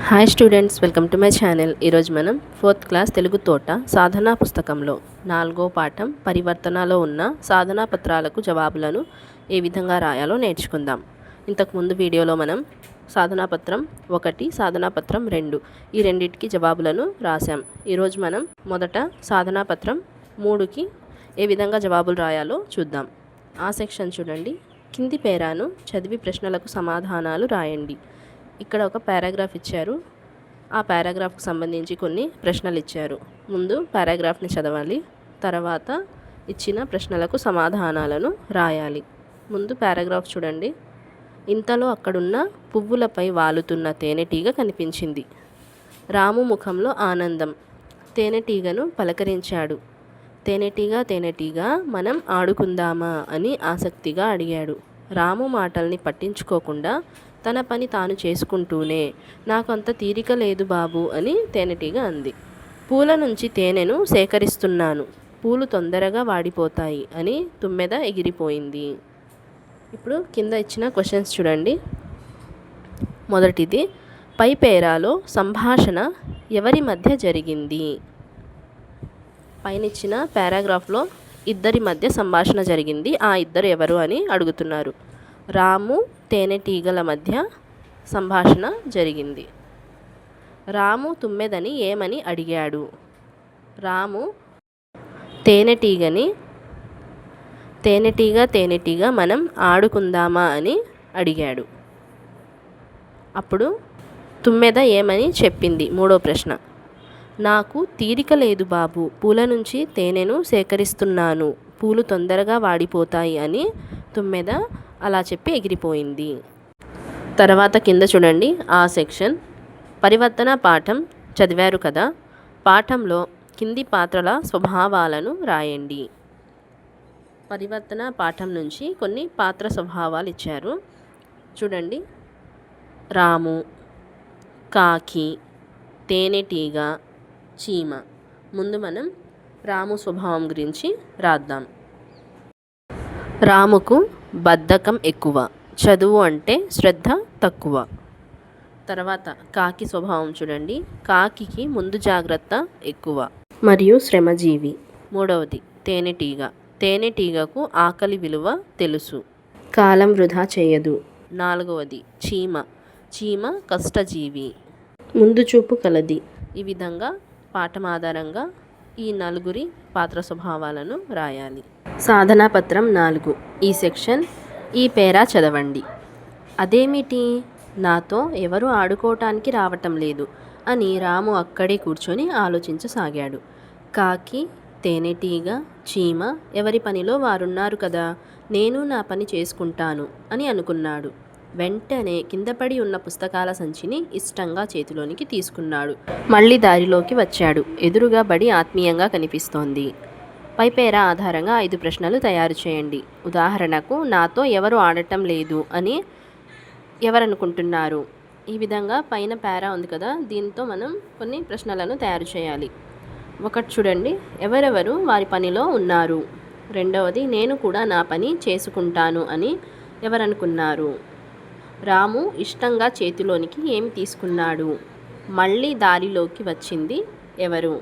Hi students, welcome to my channel. ఈరోజు మనం 4th class Telugu తోట సాధనా పుస్తకంలో 4వ పాఠం పరివర్తనలో ఉన్న సాధనా పత్రాలకు జవాబులను ఏ విధంగా రాయాలో నేర్చుకుందాం. ఇంతకుముందు వీడియోలో మనం సాధనా పత్రం 1, సాధనా పత్రం 2 ఈ రెండింటికి జవాబులను రాసాం. ఈరోజు మనం మొదట సాధనా పత్రం 3కి ఏ విధంగా జవాబులు రాయాలో చూద్దాం. ఆ సెక్షన్ చూడండి. కింది పేరాను చదివి ప్రశ్నలకు సమాధానాలు రాయండి. ఇక్కడ ఒక పారాగ్రాఫ్ ఇచ్చారు. ఆ పారాగ్రాఫ్కి సంబంధించి కొన్ని ప్రశ్నలు ఇచ్చారు. ముందు పారాగ్రాఫ్ని చదవాలి, తర్వాత ఇచ్చిన ప్రశ్నలకు సమాధానాలను రాయాలి. ముందు పారాగ్రాఫ్ చూడండి. ఇంతలో అక్కడున్న పువ్వులపై వాలుతున్న తేనెటీగ కనిపించింది. రాము ముఖంలో ఆనందం. తేనెటీగను పలకరించాడు. తేనెటీగ మనం ఆడుకుందామా అని ఆసక్తిగా అడిగాడు. రాము మాటల్ని పట్టించుకోకుండా తన పని తాను చేసుకుంటూనే, నాకు అంత తీరిక లేదు బాబు అని తేనెటీగ అంది. పూల నుంచి తేనెను సేకరిస్తున్నాను, పూలు తొందరగా వాడిపోతాయి అని తుమ్మెద ఎగిరిపోయింది. ఇప్పుడు కింద ఇచ్చిన క్వశ్చన్స్ చూడండి. మొదటిది, పై పేరాలో సంభాషణ ఎవరి మధ్య జరిగింది? పైన ఇచ్చిన పారాగ్రాఫ్లో ఇద్దరి మధ్య సంభాషణ జరిగింది. ఆ ఇద్దరు ఎవరు అని అడుగుతున్నారు. రాము తేనెటీగల మధ్య సంభాషణ జరిగింది. రాము తుమ్మెదని ఏమని అడిగాడు? రాము తేనెటీగని తేనెటీగ మనం ఆడుకుందామా అని అడిగాడు. అప్పుడు తుమ్మెద ఏమని చెప్పింది? మూడో ప్రశ్న, నాకు తీరిక లేదు బాబు, పూల నుంచి తేనెను సేకరిస్తున్నాను, పూలు తొందరగా వాడిపోతాయి అని తుమ్మెద అలా చెప్పి ఎగిరిపోయింది. తర్వాత కింద చూడండి. ఆ సెక్షన్ పరివర్తన పాఠం చదివారు కదా. పాఠంలో కింది పాత్రల స్వభావాలను రాయండి. పరివర్తన పాఠం నుంచి కొన్ని పాత్ర స్వభావాలు ఇచ్చారు. చూడండి. రాము, కాకి, తేనెటీగ, చీమ. ముందు మనం రాము స్వభావం గురించి రాద్దాం. రాముకు బద్ధకం ఎక్కువ, చదువు అంటే శ్రద్ధ తక్కువ. తర్వాత కాకి స్వభావం చూడండి. కాకికి ముందు జాగ్రత్త ఎక్కువ మరియు శ్రమజీవి. మూడవది తేనెటీగకు ఆకలి విలువ తెలుసు, కాలం వృధా చేయదు. నాలుగవది చీమ కష్టజీవి, ముందు చూపు కలది. ఈ విధంగా పాఠం ఆధారంగా ఈ నలుగురి పాత్ర స్వభావాలను రాయాలి. సాధనా పత్రం 4 ఈ సెక్షన్. ఈ పేరా చదవండి. అదేమిటి, నాతో ఎవరు ఆడుకోవటానికి రావటం లేదు అని రాము అక్కడే కూర్చొని ఆలోచించసాగాడు. కాకి, తేనెటీగ, చీమ ఎవరి పనిలో వారున్నారు కదా, నేను నా పని చేసుకుంటాను అని అనుకున్నాడు. వెంటనే కిందపడి ఉన్న పుస్తకాల సంచిని ఇష్టంగా చేతిలోనికి తీసుకున్నాడు. మళ్ళీ దారిలోకి వచ్చాడు. ఎదురుగా బడి ఆత్మీయంగా కనిపిస్తోంది. పై పేరా ఆధారంగా 5 ప్రశ్నలు తయారు చేయండి. ఉదాహరణకు, నాతో ఎవరు ఆడటం లేదు అని ఎవరనుకుంటున్నారు? ఈ విధంగా పైన పేరా ఉంది కదా, దీంతో మనం కొన్ని ప్రశ్నలను తయారు చేయాలి. ఒకటి చూడండి, ఎవరెవరు వారి పనిలో ఉన్నారు. రెండవది, నేను కూడా నా పని చేసుకుంటాను అని ఎవరనుకున్నారు? రాము ఇష్టంగా చేతిలోనికి ఏమి తీసుకున్నాడు? మళ్ళీ దారిలోకి వచ్చింది ఎవరు?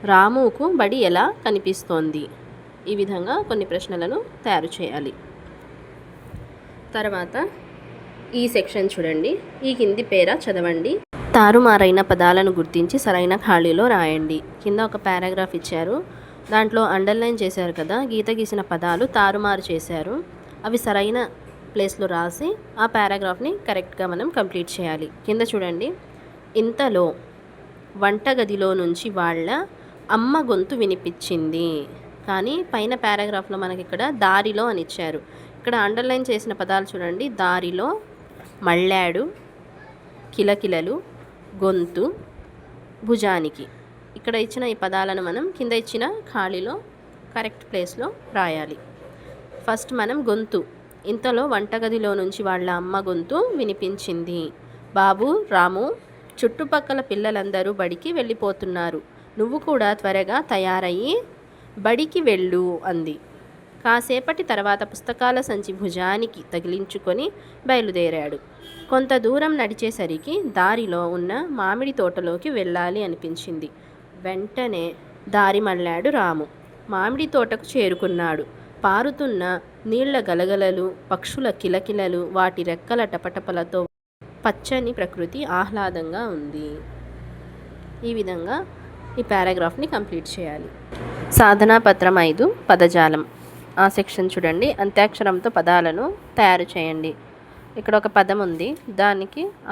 రాముకు బడి ఎలా కనిపిస్తోంది? ఈ విధంగా కొన్ని ప్రశ్నలను తయారు చేయాలి. తర్వాత ఈ సెక్షన్ చూడండి. ఈ కింది పేరా చదవండి. తారుమారైన పదాలను గుర్తించి సరైన ఖాళీలో రాయండి. కింద ఒక పారాగ్రాఫ్ ఇచ్చారు. దాంట్లో అండర్లైన్ చేశారు కదా, గీత గీసిన పదాలు తారుమారు చేశారు. అవి సరైన ప్లేస్లో రాసి ఆ పారాగ్రాఫ్ని కరెక్ట్గా మనం కంప్లీట్ చేయాలి. కింద చూడండి. ఇంతలో వంటగదిలో నుంచి వాళ్ళ అమ్మ గొంతు వినిపించింది. కానీ పైన పారాగ్రాఫ్లో మనకి ఇక్కడ దారిలో అని ఇచ్చారు. ఇక్కడ అండర్లైన్ చేసిన పదాలు చూడండి. దారిలో, మళ్ళాడు, కిలకిలలు, గొంతు, భుజానికి. ఇక్కడ ఇచ్చిన ఈ పదాలను మనం కింద ఇచ్చిన ఖాళీలో కరెక్ట్ ప్లేస్లో రాయాలి. ఫస్ట్ మనం గొంతు. ఇంతలో వంటగదిలో నుంచి వాళ్ళ అమ్మ గొంతు వినిపించింది. బాబు, రాము, చుట్టుపక్కల పిల్లలందరూ బడికి వెళ్ళిపోతున్నారు, నువ్వు కూడా త్వరగా తయారయ్యి బడికి వెళ్ళు అంది. కాసేపటి తర్వాత పుస్తకాల సంచి భుజానికి తగిలించుకొని బయలుదేరాడు. కొంత దూరం నడిచేసరికి దారిలో ఉన్న మామిడి తోటలోకి వెళ్ళాలి అనిపించింది. వెంటనే దారి మళ్ళాడు రాము. మామిడి తోటకు చేరుకున్నాడు. పారుతున్న నీళ్ల గలగలలు, పక్షుల కిలకిలలు, వాటి రెక్కల టపటపలతో పచ్చని ప్రకృతి ఆహ్లాదంగా ఉంది. ఈ విధంగా ఈ పారాగ్రాఫ్ని కంప్లీట్ చేయాలి. సాధనా పత్రం 5 పదజాలం. ఆ సెక్షన్ చూడండి. అంత్యాక్షరంతో పదాలను తయారు చేయండి. ఇక్కడ ఒక పదం ఉంది.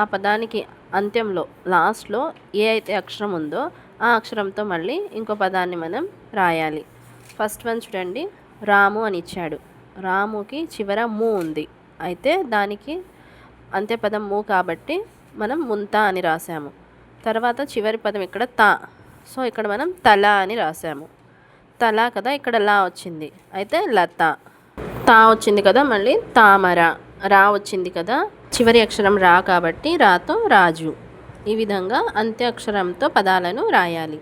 ఆ పదానికి అంత్యంలో లాస్ట్లో ఏ అయితే అక్షరం ఉందో ఆ అక్షరంతో మళ్ళీ ఇంకో పదాన్ని మనం రాయాలి. ఫస్ట్ వన్ చూడండి. రాము అని ఇచ్చాడు. రాముకి చివర ము ఉంది. అయితే దానికి అంత్యపదం ము కాబట్టి మనం ముంత అని రాసాము. తర్వాత చివరి పదం ఇక్కడ తా. సో ఇక్కడ మనం తల అని రాసాము. తల కదా, ఇక్కడ లా వచ్చింది. అయితే లత. తా వచ్చింది కదా, మళ్ళీ తామర. రా వచ్చింది కదా, చివరి అక్షరం రా కాబట్టి రాతో రాజు. ఈ విధంగా అంత్య అక్షరంతో పదాలను రాయాలి.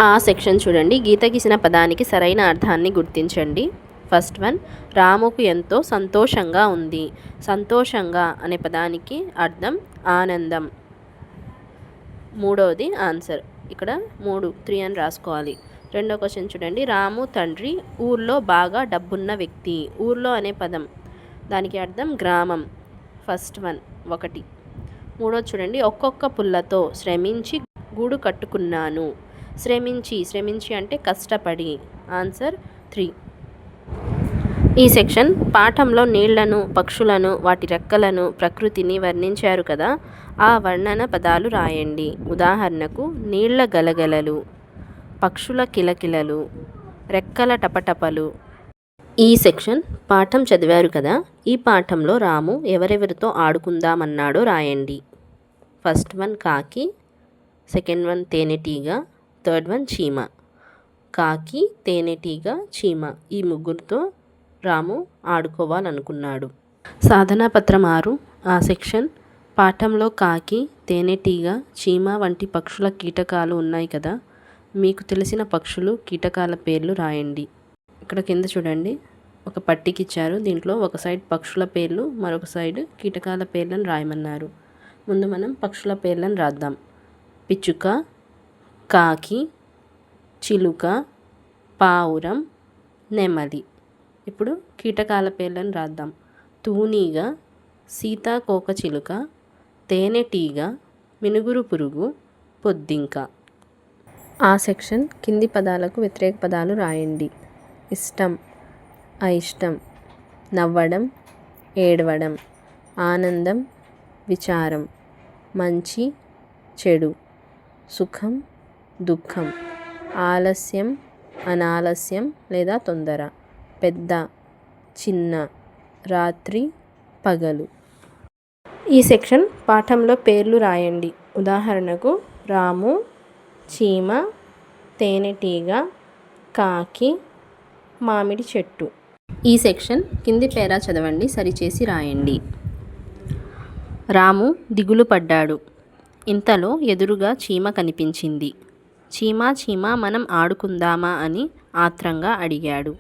ఆ సెక్షన్ చూడండి. గీత గీసిన పదానికి సరైన అర్థాన్ని గుర్తించండి. ఫస్ట్ వన్, రాముకు ఎంతో సంతోషంగా ఉంది. సంతోషంగా అనే పదానికి అర్థం ఆనందం. మూడవది ఆన్సర్. ఇక్కడ 3 అని రాసుకోవాలి. రెండో క్వశ్చన్ చూడండి. రాము తండ్రి ఊర్లో బాగా డబ్బున్న వ్యక్తి. ఊర్లో అనే పదం దానికి అర్థం గ్రామం. First one 1. మూడోది చూడండి. ఒక్కొక్క పుల్లతో శ్రమించి గూడు కట్టుకున్నాను. శ్రమించి అంటే కష్టపడి. ఆన్సర్ 3. ఈ సెక్షన్ పాఠంలో నీళ్లను, పక్షులను, వాటి రెక్కలను, ప్రకృతిని వర్ణించారు కదా, ఆ వర్ణన పదాలు రాయండి. ఉదాహరణకు నీళ్ల గలగలలు, పక్షుల కిలకిలలు, రెక్కల టపటపలు. ఈ సెక్షన్ పాఠం చదివారు కదా, ఈ పాఠంలో రాము ఎవరెవరితో ఆడుకుందామన్నాడో రాయండి. ఫస్ట్ వన్ కాకి, సెకండ్ వన్ తేనెటీగ, థర్డ్ వన్ చీమ. కాకి, తేనెటీగ, చీమ ఈ ముగ్గురితో రాము ఆడుకోవాలనుకున్నాడు. సాధనా పత్రం 6 ఆ సెక్షన్ పాఠంలో కాకి, తేనెటీగ, చీమ వంటి పక్షుల కీటకాలు ఉన్నాయి కదా, మీకు తెలిసిన పక్షులు, కీటకాల పేర్లు రాయండి. ఇక్కడ కింద చూడండి. ఒక పట్టికి ఇచ్చారు. దీంట్లో ఒక సైడ్ పక్షుల పేర్లు, మరొక సైడ్ కీటకాల పేర్లను రాయమన్నారు. ముందు మనం పక్షుల పేర్లను రాద్దాం. పిచ్చుక, కాకి, చిలుక, పావురం, నెమలి. ఇప్పుడు కీటకాల పేర్లను రాద్దాం. తూనీగ, సీతాకోకచిలుక, తేనెటీగ, మినుగురు పురుగు, పొద్దింక. ఆ సెక్షన్ కింది పదాలకు వ్యతిరేక పదాలు రాయండి. ఇష్టం, అయిష్టం, నవ్వడం, ఏడవడం, ఆనందం, విచారం, మంచి, చెడు, సుఖం, దుఃఖం, ఆలస్యం, అనాలస్యం లేదా తొందర, పెద్ద, చిన్న, రాత్రి, పగలు. ఈ సెక్షన్ పాఠంలో పేర్లు రాయండి. ఉదాహరణకు రాము, చీమ, తేనెటీగ, కాకి, మామిడి చెట్టు. ఈ సెక్షన్ కింది పేరా చదవండి, సరిచేసి రాయండి. రాము దిగులు పడ్డాడు. ఇంతలో ఎదురుగా చీమ కనిపించింది. చీమ మనం ఆడుకుందామా అని ఆత్రంగా అడిగాడు.